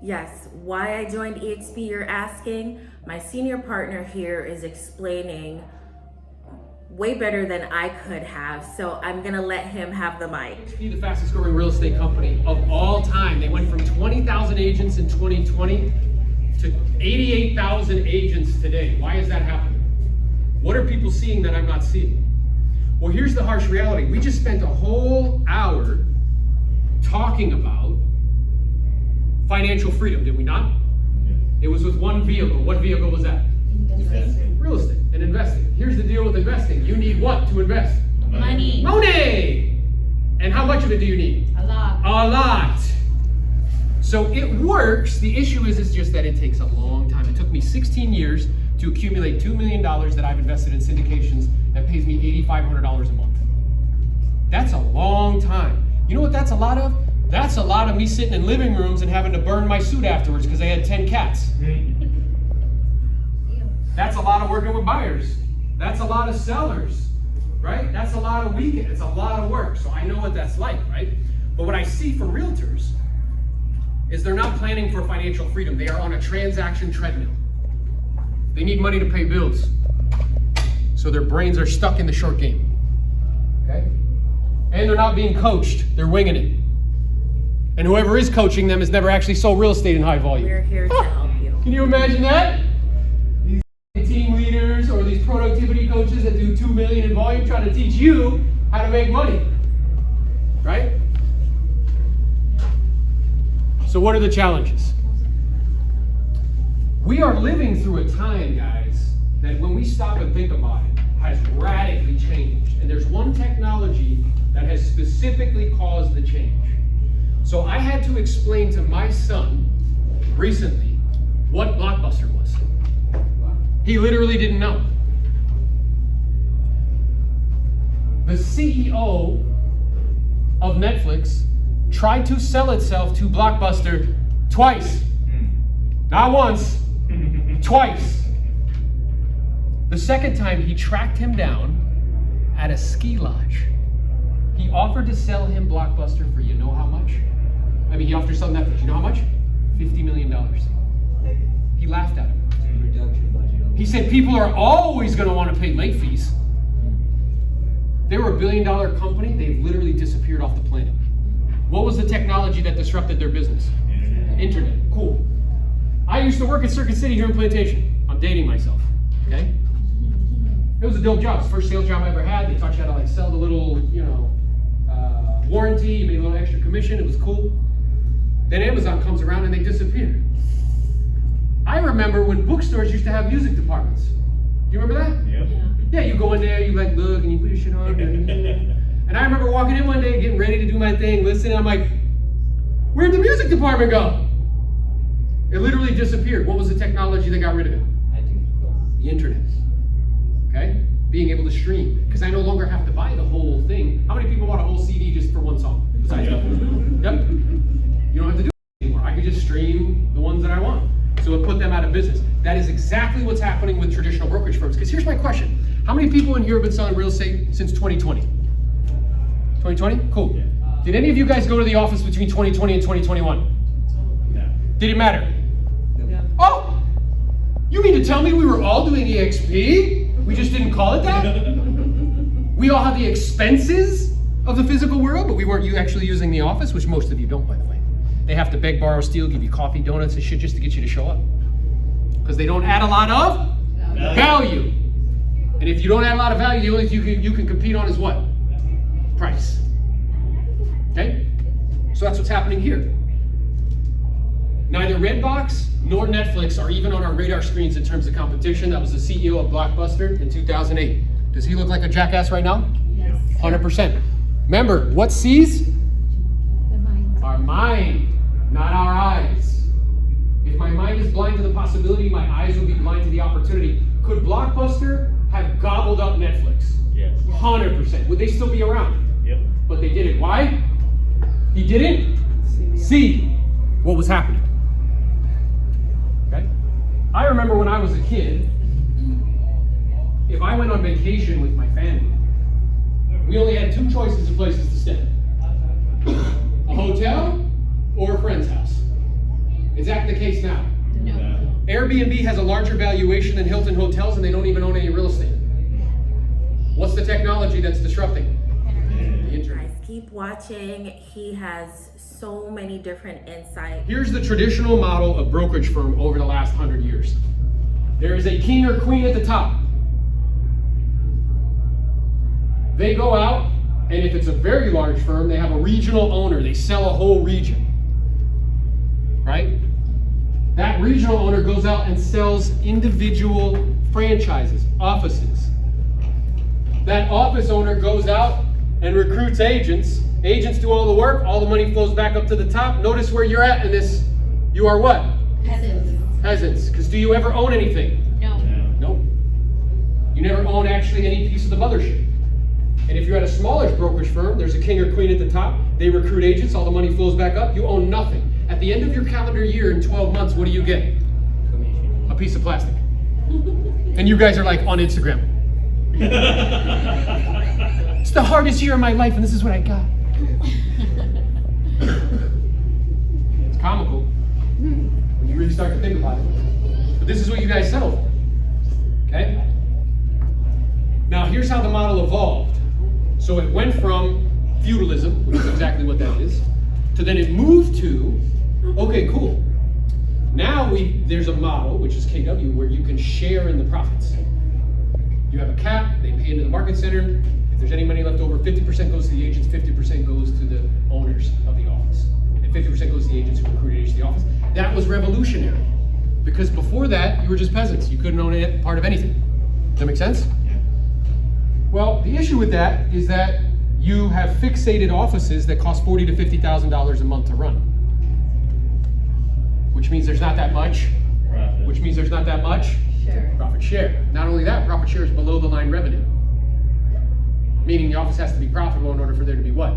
Yes, why I joined EXP, you're asking? My senior partner here is explaining way better than I could have, so I'm gonna let him have the mic. EXP, the fastest growing real estate company of all time. They went from 20,000 agents in 2020 to 88,000 agents today. Why is that happening? What are people seeing that I'm not seeing? Well, here's the harsh reality. We just spent a whole hour talking about financial freedom, did we not? Yeah. It was with one vehicle. What vehicle was that? Investing. Real estate and investing. Here's the deal with investing. You need what to invest? Money. Money! And how much of it do you need? A lot. A lot. So it works. The issue is just that it takes a long time. It took me 16 years to accumulate $2 million that I've invested in syndications that pays me $8,500 a month. That's a long time. You know what that's a lot of? That's a lot of me sitting in living rooms and having to burn my suit afterwards because I had 10 cats. That's a lot of working with buyers. That's a lot of sellers, right? That's a lot of weekends. It's a lot of work. So I know what that's like, right? But what I see for realtors is they're not planning for financial freedom. They are on a transaction treadmill. They need money to pay bills. So their brains are stuck in the short game, okay? And they're not being coached. They're winging it. And whoever is coaching them has never actually sold real estate in high volume. We're here to help you. Can you imagine that? These team leaders or these productivity coaches that do $2 million in volume trying to teach you how to make money, right? So what are the challenges? We are living through a time, guys, that when we stop and think about it, has radically changed. And there's one technology that has specifically caused the change. So I had to explain to my son recently what Blockbuster was. He literally didn't know. The CEO of Netflix tried to sell itself to Blockbuster twice. Not once, twice. The second time he tracked him down at a ski lodge. He offered to sell him Blockbuster for you know how much? I mean, he offered to sell Netflix. You know how much? $50 million. He laughed at him. He said people are always going to want to pay late fees. They were $1 billion company. They've literally disappeared off the planet. What was the technology that disrupted their business? Internet. Cool. I used to work at Circuit City here in Plantation. I'm dating myself, okay? It was a dope job. It's the first sales job I ever had. They taught you how to like sell the little, warranty. You made a little extra commission. It was cool. Then Amazon comes around and they disappear. I remember when bookstores used to have music departments. Do you remember that? Yeah. Yeah, you go in there, you like look, and you put your shit on. And I remember walking in one day, getting ready to do my thing, listening. I'm like, where'd the music department go? It literally disappeared. What was the technology that got rid of it? The internet. Okay? Being able to stream. Because I no longer have to buy the whole thing. How many people want a whole CD just for one song? Besides Yep. You don't have to do it anymore. I can just stream the ones that I want. So it put them out of business. That is exactly what's happening with traditional brokerage firms. Because here's my question. How many people in here have been selling real estate since 2020? 2020? Cool. Yeah. Did any of you guys go to the office between 2020 and 2021? No. Did it matter? No. Oh! You mean to tell me we were all doing EXP? We just didn't call it that? We all had the expenses of the physical world, but we weren't actually using the office, which most of you don't, by the way. They have to beg, borrow, steal, give you coffee, donuts, and shit just to get you to show up. Because they don't add a lot of value. And if you don't add a lot of value, the only thing you can compete on is what? Price. Okay? So that's what's happening here. Neither Redbox nor Netflix are even on our radar screens in terms of competition. That was the CEO of Blockbuster in 2008. Does he look like a jackass right now? Yes. 100%. Remember, what sees? The mind. Our mind, not our eyes. If my mind is blind to the possibility, my eyes will be blind to the opportunity. Could Blockbuster have gobbled up Netflix? Yes. 100%. Would they still be around? Yep. But they didn't. Why? He didn't see what was happening. Okay? I remember when I was a kid, if I went on vacation with my family, we only had two choices of places to stay. A hotel or a friend's house. It's that the case now? No. Airbnb has a larger valuation than Hilton Hotels, and they don't even own any real estate. What's the technology that's disrupting? The internet. Guys, keep watching. He has so many different insights. Here's the traditional model of brokerage firm over the last 100 years. There is a king or queen at the top. They go out, and if it's a very large firm, they have a regional owner. They sell a whole region, right? That regional owner goes out and sells individual franchises, offices. That office owner goes out and recruits agents. Agents do all the work, all the money flows back up to the top. Notice where you're at in this. You are what? Peasants. Peasants. Because do you ever own anything? No. Nope. You never own actually any piece of the mothership. And if you're at a smaller brokerage firm, there's a king or queen at the top. They recruit agents, all the money flows back up. You own nothing. At the end of your calendar year in 12 months, what do you get? A piece of plastic. And you guys are like on Instagram. It's the hardest year of my life, and this is what I got. It's comical when you really start to think about it. But this is what you guys settle for. Okay? Now, here's how the model evolved. So it went from feudalism, which is exactly what that is, to then it moved to, okay, cool. Now there's a model, which is KW, where you can share in the profits. You have a cap, they pay into the market center. If there's any money left over, 50% goes to the agents, 50% goes to the owners of the office. And 50% goes to the agents who recruited agents to the office. That was revolutionary. Because before that, you were just peasants. You couldn't own a part of anything. Does that make sense? Yeah. Well, the issue with that is that you have fixated offices that cost $40,000 to $50,000 a month to run. Which means there's not that much. Profit. Which means there's not that much. Sure. Profit share. Not only that, profit share is below the line revenue. Meaning the office has to be profitable in order for there to be what?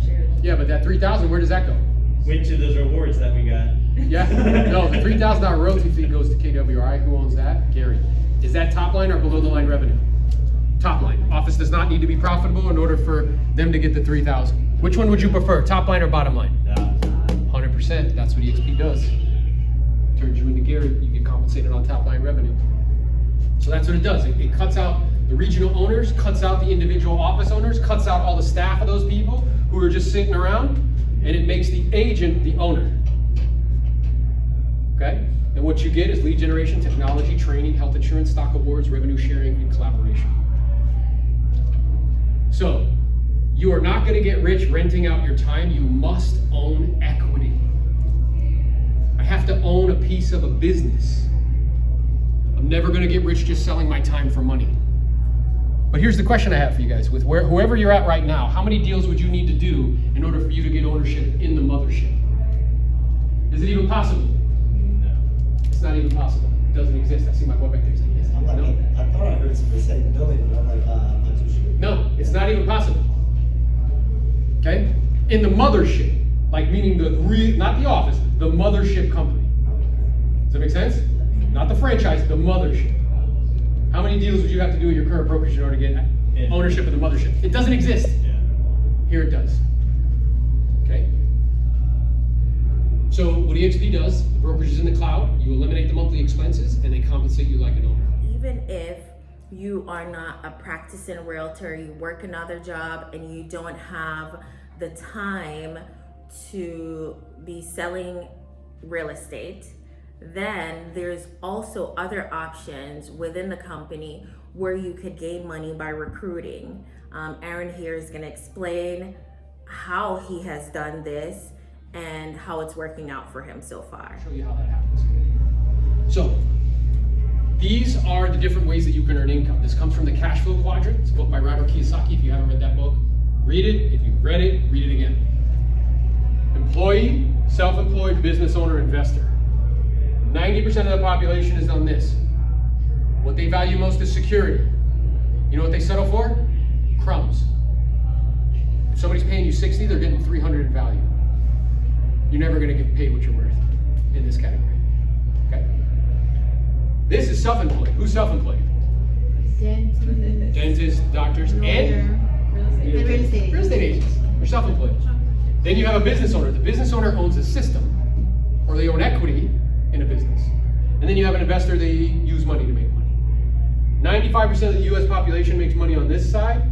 Sure. Yeah, but that $3,000, where does that go? Went to those rewards that we got. Yeah? No, the $3,000 royalty fee goes to KWRI. Who owns that? Gary. Is that top line or below the line revenue? Top line. Office does not need to be profitable in order for them to get the $3,000. Which one would you prefer, top line or bottom line? 100%. That's what EXP does. Turns you into Gary. You get compensated on top line revenue. So that's what it does. It cuts out the regional owners, cuts out the individual office owners, cuts out all the staff of those people who are just sitting around, and it makes the agent the owner. Okay? And what you get is lead generation, technology, training, health insurance, stock awards, revenue sharing, and collaboration. So, you are not going to get rich renting out your time. You must own equity. I have to own a piece of a business. I'm never going to get rich just selling my time for money. But here's the question I have for you guys. With whoever you're at right now, how many deals would you need to do in order for you to get ownership in the mothership? Is it even possible? No. It's not even possible. It doesn't exist. I see my boy back there saying yes. I'm like, No. I thought I heard somebody say billion, but I'm like, I'm not too sure. No, it's not even possible. Okay? In the mothership, like meaning not the office, the mothership company. Does that make sense? Not the franchise, the mothership. How many deals would you have to do with your current brokerage in order to get ownership of the mothership? It doesn't exist. Yeah. Here it does. Okay? So what EXP does, the brokerage is in the cloud, you eliminate the monthly expenses, and they compensate you like an owner. Even if you are not a practicing realtor, you work another job and you don't have the time to be selling real estate, then there's also other options within the company where you could gain money by recruiting. Aaron here is going to explain how he has done this and how it's working out for him so far. I'll show you how that happens. So, these are the different ways that you can earn income. This comes from the Cash Flow Quadrant. It's a book by Robert Kiyosaki. If you haven't read that book, read it. If you've read it, read it again. Employee, self-employed, business owner, investor. 90% of the population is on this. What they value most is security. You know what they settle for? Crumbs. If somebody's paying you 60, they're getting 300 in value. You're never going to get paid what you're worth in this category. Okay? This is self-employed. Who's self-employed? Dentist. Dentists, doctors, and Real estate. real estate agents. You're self-employed. Then you have a business owner. The business owner owns a system, or they own equity they use money to make money. 95% of the US population makes money on this side.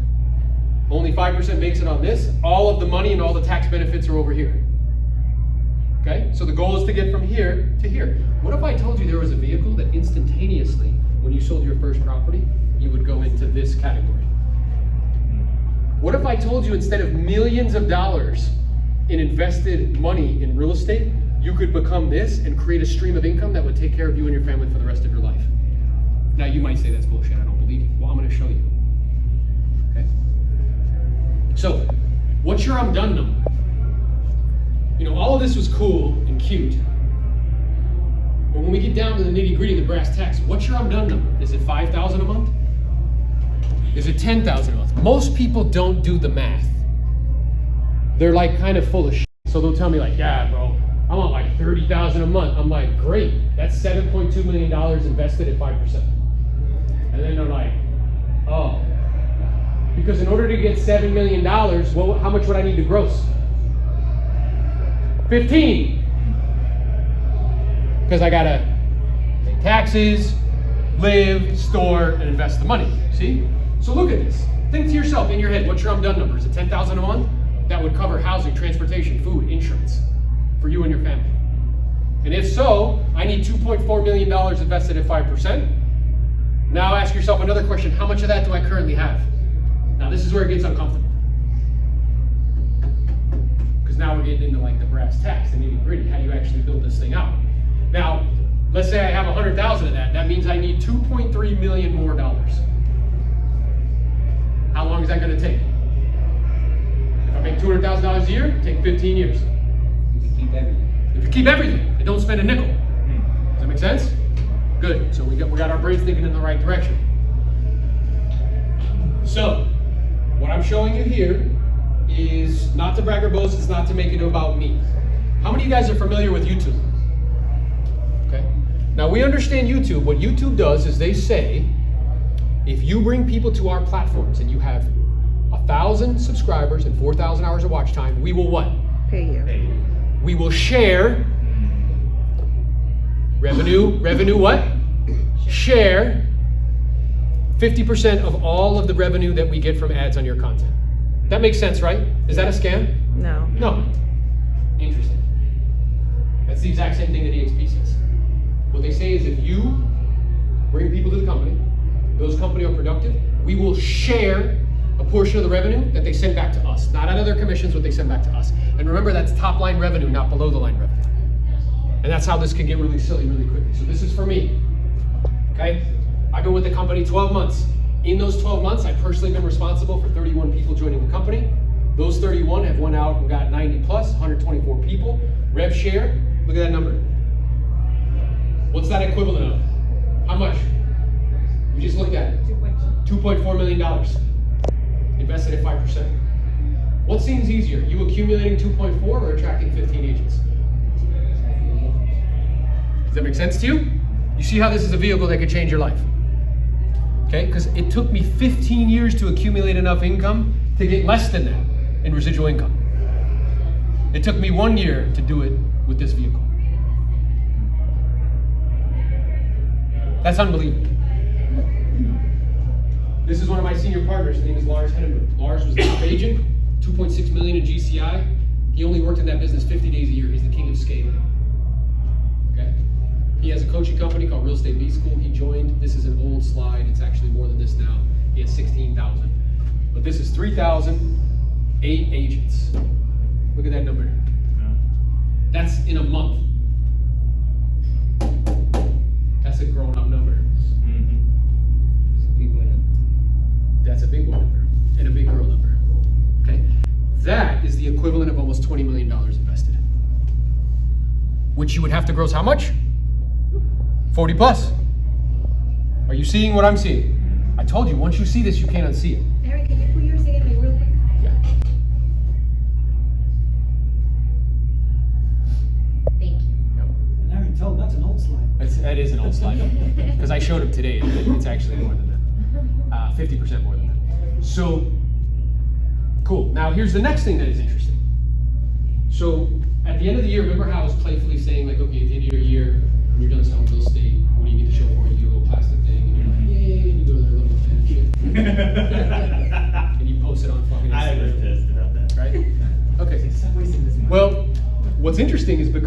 Only 5% makes it on this. All of the money and all the tax benefits are over here. Okay? So the goal is to get from here to here. What if I told you there was a vehicle that instantaneously, when you sold your first property, you would go into this category? What if I told you instead of millions of dollars in invested money in real estate, you could become this and create a stream of income that would take care of you and your family for the rest of your life? Now you might say that's bullshit, I don't believe you. Well, I'm gonna show you. Okay? So, what's your I'm done number? You know, all of this was cool and cute. But when we get down to the nitty gritty, the brass tacks, what's your I'm done number? Is it 5,000 a month? Is it 10,000 a month? Most people don't do the math. They're like kind of full of shit. So they'll tell me like, yeah, bro, I want like 30,000 a month. I'm like, great. That's $7.2 million invested at 5%. And then they're like, oh, because in order to get $7 million, well, how much would I need to gross? 15. Because I gotta pay taxes, live, store, and invest the money. See? So look at this. Think to yourself in your head, what's your I'm done number? Is it 10,000 a month? That would cover housing, transportation, food, insurance for you and your family. And if so, I need $2.4 million invested at 5%. Now ask yourself another question. How much of that do I currently have? Now this is where it gets uncomfortable. Because now we're getting into like the brass tacks, the nitty gritty. How do you actually build this thing out? Now, let's say I have 100,000 of that. That means I need 2.3 million more dollars. How long is that going to take? If I make $200,000 a year, take 15 years. You can keep everything. If you keep everything and don't spend a nickel. Does that make sense? Good. So we got our brains thinking in the right direction. So, what I'm showing you here is not to brag or boast, it's not to make it about me. How many of you guys are familiar with YouTube? Okay. Now we understand YouTube. What YouTube does is they say, if you bring people to our platforms and you have 1,000 subscribers and 4,000 hours of watch time, we will what? Pay you. We will share revenue what? Share 50% of all of the revenue that we get from ads on your content. That makes sense, right? Is that a scam? No. No. Interesting. That's the exact same thing that EXP says. What they say is if you bring people to the company, those companies are productive, we will share a portion of the revenue that they send back to us. Not out of their commissions, what they send back to us. And remember, that's top line revenue, not below the line revenue. And that's how this can get really silly really quickly. So this is for me, okay? I've been with the company 12 months. In those 12 months, I've personally been responsible for 31 people joining the company. Those 31 have went out and got 90 plus, 124 people. Rev share, look at that number. What's that equivalent of? How much? We just looked at it. $2.4 million. Invested at 5%. What seems easier? You accumulating 2.4 or attracting 15 agents? Does that make sense to you? You see how this is a vehicle that could change your life? Okay, because it took me 15 years to accumulate enough income to get less than that in residual income. It took me 1 year to do it with this vehicle. That's unbelievable. This is one of my senior partners. His name is Lars Henneman. Lars was the top agent, 2.6 million in GCI. He only worked in that business 50 days a year. He's the king of scale. Okay. He has a coaching company called Real Estate B School. He joined. This is an old slide. It's actually more than this now. He has 16,000. But this is 3,000, 8 agents. Look at that number. That's in a month. That's a grown-up number. That's a big boy number and a big girl number. Okay? That is the equivalent of almost $20 million invested. Which you would have to gross how much? 40 plus. Are you seeing what I'm seeing? I told you, once you see this, you can't unsee it. Eric, can you put yours again like real quick? Yeah. Thank you. And I already told him that's an old slide. That is an old slide. Because I showed him today. It's actually more than that. 50% more than that. So, cool. Now here's the next thing that is interesting. So, at the end of the year, remember how I was playfully saying like, okay, at the end of your year, when you're done selling real estate, what do you need to show for? You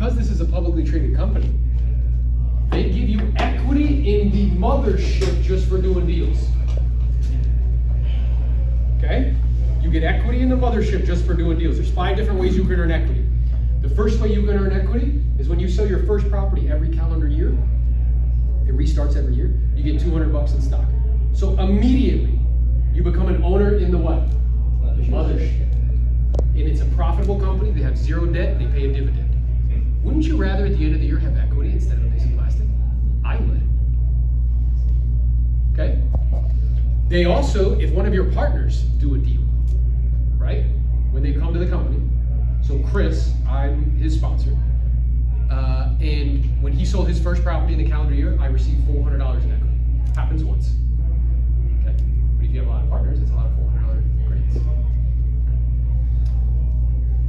because this is a publicly traded company, they give you equity in the mothership just for doing deals. Okay? You get equity in the mothership just for doing deals. There's 5 different ways you can earn equity. The first way you can earn equity is when you sell your first property every calendar year. It restarts every year. You get $200 in stock. So immediately, you become an owner in the what? Mothership. And it's a profitable company. They have 0 debt. They pay a dividend. Wouldn't you rather at the end of the year have equity instead of a piece of plastic? I would. Okay? They also, if one of your partners do a deal, right? When they come to the company, so Chris, I'm his sponsor, and when he sold his first property in the calendar year, I received $400 in equity. Happens once. Okay? But if you have a lot of partners, it's a lot of $400 grants.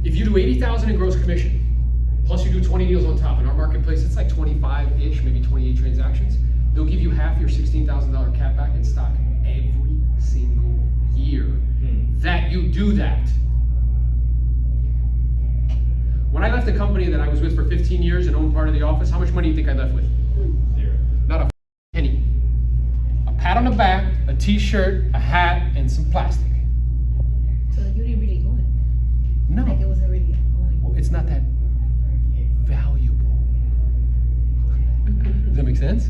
If you do $80,000 in gross commission, plus you do 20 deals on top, in our marketplace, it's like 25-ish, maybe 28 transactions. They'll give you half your $16,000 cap back in stock every single year that you do that. When I left the company that I was with for 15 years and owned part of the office, how much money do you think I left with? 0. Not a penny. A pat on the back, a t-shirt, a hat, and some plastic. So you didn't really own it? No. Like it wasn't really owning. Well, it's not that valuable. Does that make sense?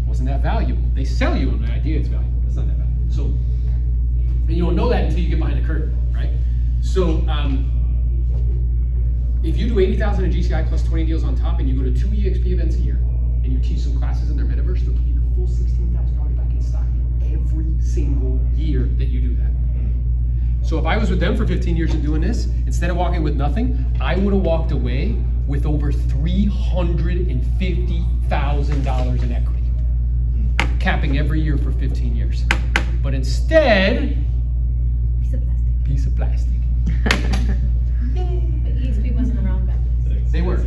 Wasn't that valuable? They sell you on the idea it's valuable. It's not that valuable. So, and you don't know that until you get behind the curtain, right? So, if you do 80,000 in GCI plus 20 deals on top, and you go to 2 EXP events a year, and you teach some classes in their metaverse, they'll give you the full $16,000 back in stock every single year that you do that. So if I was with them for 15 years and doing this, instead of walking with nothing, I would have walked away with over $350,000 in equity, capping every year for 15 years. But instead, Piece of plastic. But EXP wasn't around back then. They were. Yeah,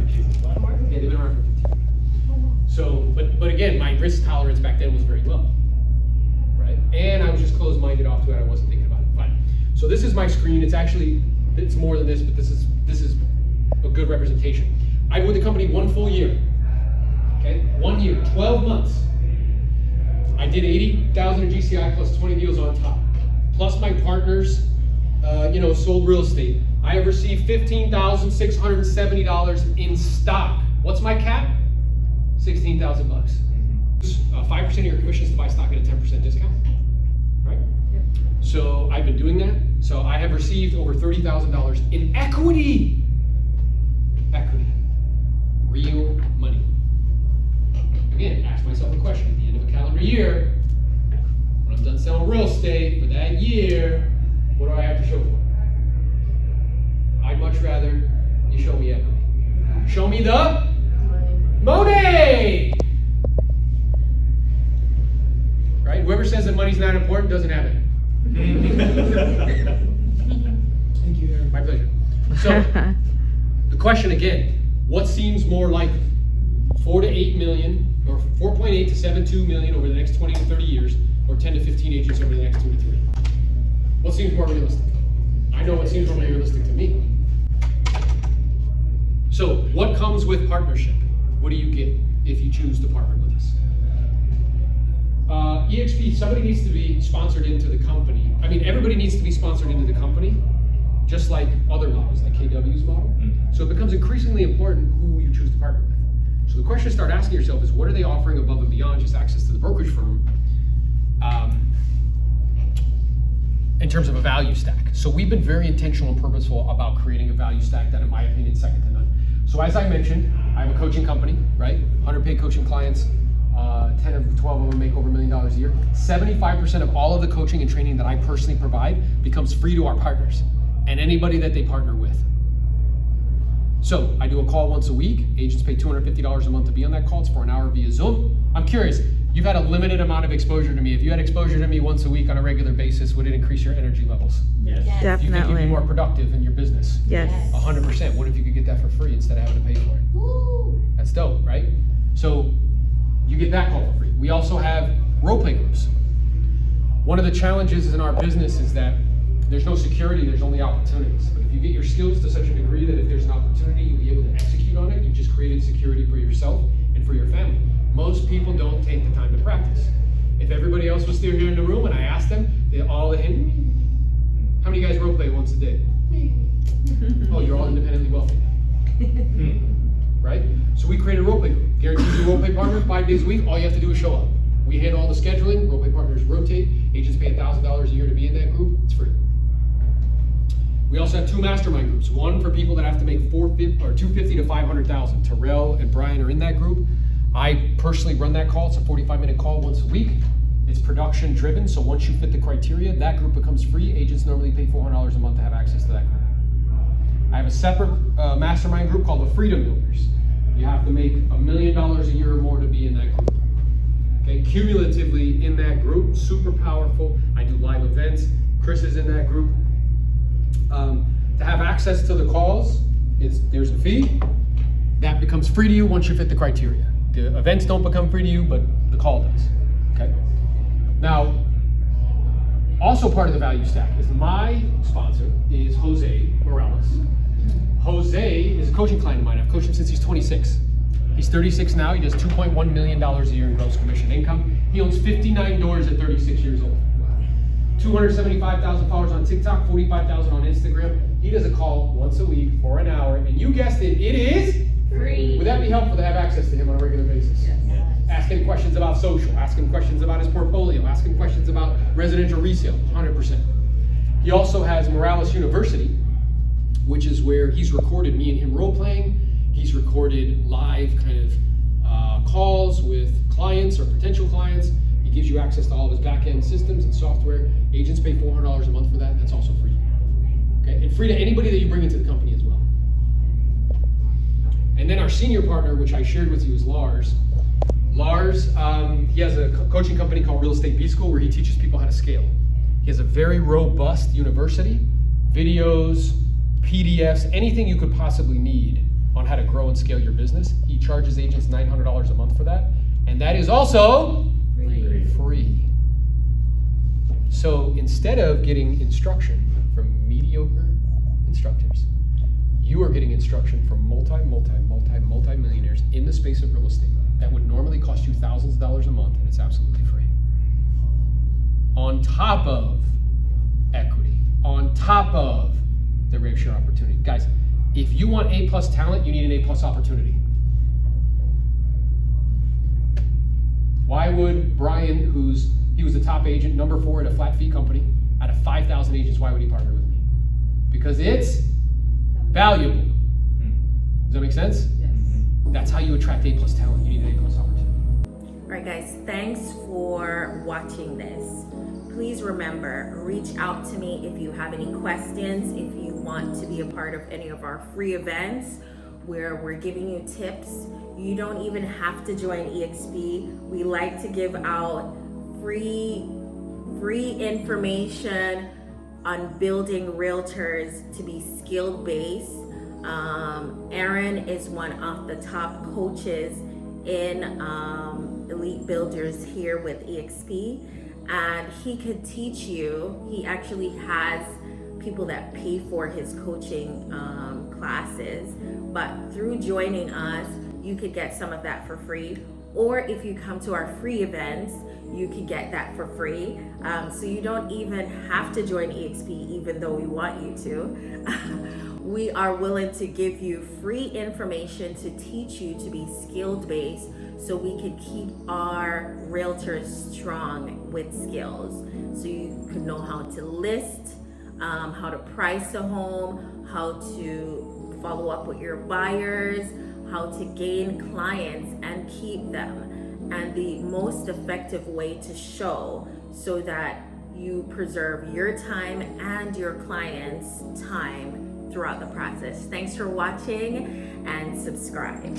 they've been around for 15. So, but again, my risk tolerance back then was very low, right? And I was just closed-minded off to it. I wasn't thinking about it. Fine. So this is my screen. It's more than this, but this is a good representation. I've been with the company 1 full year. Okay, 1 year, 12 months. I did 80,000 in GCI plus 20 deals on top, plus my partners, sold real estate. I have received $15,670 in stock. What's my cap? $16,000 bucks. 5% of your commission is to buy stock at a 10% discount, right? Yep. So I've been doing that. So I have received over $30,000 in equity. Equity. Real money. Again, ask myself a question at the end of a calendar year. When I'm done selling real estate for that year, what do I have to show for it? I'd much rather you show me equity. Show me the money! Right? Whoever says that money's not important doesn't have it. Thank you, Aaron. My pleasure. So, the question again, what seems more likely? 4 to 8 million, or 4.8 to 7.2 million over the next 20 to 30 years, or 10 to 15 agents over the next 2 to 3? What seems more realistic? I know what seems more realistic to me. So, what comes with partnership? What do you get if you choose to partner with us? EXP, somebody needs to be sponsored into the company. I mean, everybody needs to be sponsored into the company, just like other models, like KW's model. So it becomes increasingly important who you choose to partner with. So the question to start asking yourself is, what are they offering above and beyond just access to the brokerage firm in terms of a value stack? So we've been very intentional and purposeful about creating a value stack that, in my opinion, is second to none. So as I mentioned, I have a coaching company, right? 100 paid coaching clients. 10 of 12 of them make over $1 million a year. 75% of all of the coaching and training that I personally provide becomes free to our partners and anybody that they partner with. So I do a call once a week. Agents pay $250 a month to be on that call. It's for an hour via Zoom. I'm curious, you've had a limited amount of exposure to me. If you had exposure to me once a week on a regular basis, would it increase your energy levels? Yes. Yes. Do you think you'd be Definitely. more productive in your business? Yes. 100%. What if you could get that for free instead of having to pay for it? Woo! That's dope, right? So you get that call for free. We also have role play groups. One of the challenges in our business is that There's no security, there's only opportunities. But if you get your skills to such a degree that if there's an opportunity, you'll be able to execute on it, you've just created security for yourself and for your family. Most people don't take the time to practice. If everybody else was still here in the room and I asked them, they all hit, how many guys role play once a day? Oh, you're all independently wealthy. Right? So we created a role play group. Guaranteed you role play partner 5 days a week, all you have to do is show up. We handle all the scheduling, role play partners rotate, agents pay $1,000 a year to be in that group, it's free. We also have 2 mastermind groups. One for people that have to make $250,000 to $500,000. Terrell and Brian are in that group. I personally run that call. It's a 45-minute call once a week. It's production driven, so once you fit the criteria, that group becomes free. Agents normally pay $400 a month to have access to that group. I have a separate mastermind group called the Freedom Builders. You have to make $1 million a year or more to be in that group. Okay, cumulatively in that group, super powerful. I do live events. Chris is in that group. To have access to the calls, there's a fee. That becomes free to you once you fit the criteria. The events don't become free to you, but the call does. Okay. Now, also part of the value stack is my sponsor is Jose Morales. Jose is a coaching client of mine. I've coached him since he's 26. He's 36 now. He does $2.1 million a year in gross commission income. He owns 59 doors at 36 years old. 275,000 followers on TikTok, 45,000 on Instagram. He does a call once a week for an hour, and you guessed it, it is Free. Would that be helpful to have access to him on a regular basis? Yes. Ask him questions about social, ask him questions about his portfolio, ask him questions about residential resale, 100%. He also has Morales University, which is where he's recorded me and him role playing. He's recorded live kind of calls with clients or potential clients. He gives you access to all of his back-end systems and software. Agents pay $400 a month for that. That's also free. Okay, and free to anybody that you bring into the company as well. And then our senior partner, which I shared with you, is Lars. Lars, he has a coaching company called Real Estate B-School where he teaches people how to scale. He has a very robust university, videos, PDFs, anything you could possibly need on how to grow and scale your business. He charges agents $900 a month for that. And that is also free. So instead of getting instruction from mediocre instructors, you are getting instruction from multi-millionaires in the space of real estate that would normally cost you thousands of dollars a month, and it's absolutely free. On top of equity, on top of the rev share opportunity. Guys, if you want A+ talent, you need an A+ opportunity. Why would Brian, he was the top agent, number 4 at a flat fee company, out of 5,000 agents, why would he partner with me? Because it's valuable. Does that make sense? Yes. That's how you attract A+ talent. You need an A+ opportunity. All right, guys, thanks for watching this. Please remember, reach out to me if you have any questions, if you want to be a part of any of our free events where we're giving you tips. You don't even have to join EXP. We like to give out free information on building realtors to be skilled based. Aaron is one of the top coaches in Elite Builders here with EXP, and he could teach you. He actually has people that pay for his coaching classes, but through joining us, you could get some of that for free. Or if you come to our free events, you could get that for free. So you don't even have to join EXP, even though we want you to. We are willing to give you free information to teach you to be skilled based so we can keep our realtors strong with skills. So you can know how to list, how to price a home, how to follow up with your buyers, how to gain clients and keep them, and the most effective way to show so that you preserve your time and your clients' time throughout the process. Thanks for watching and subscribe.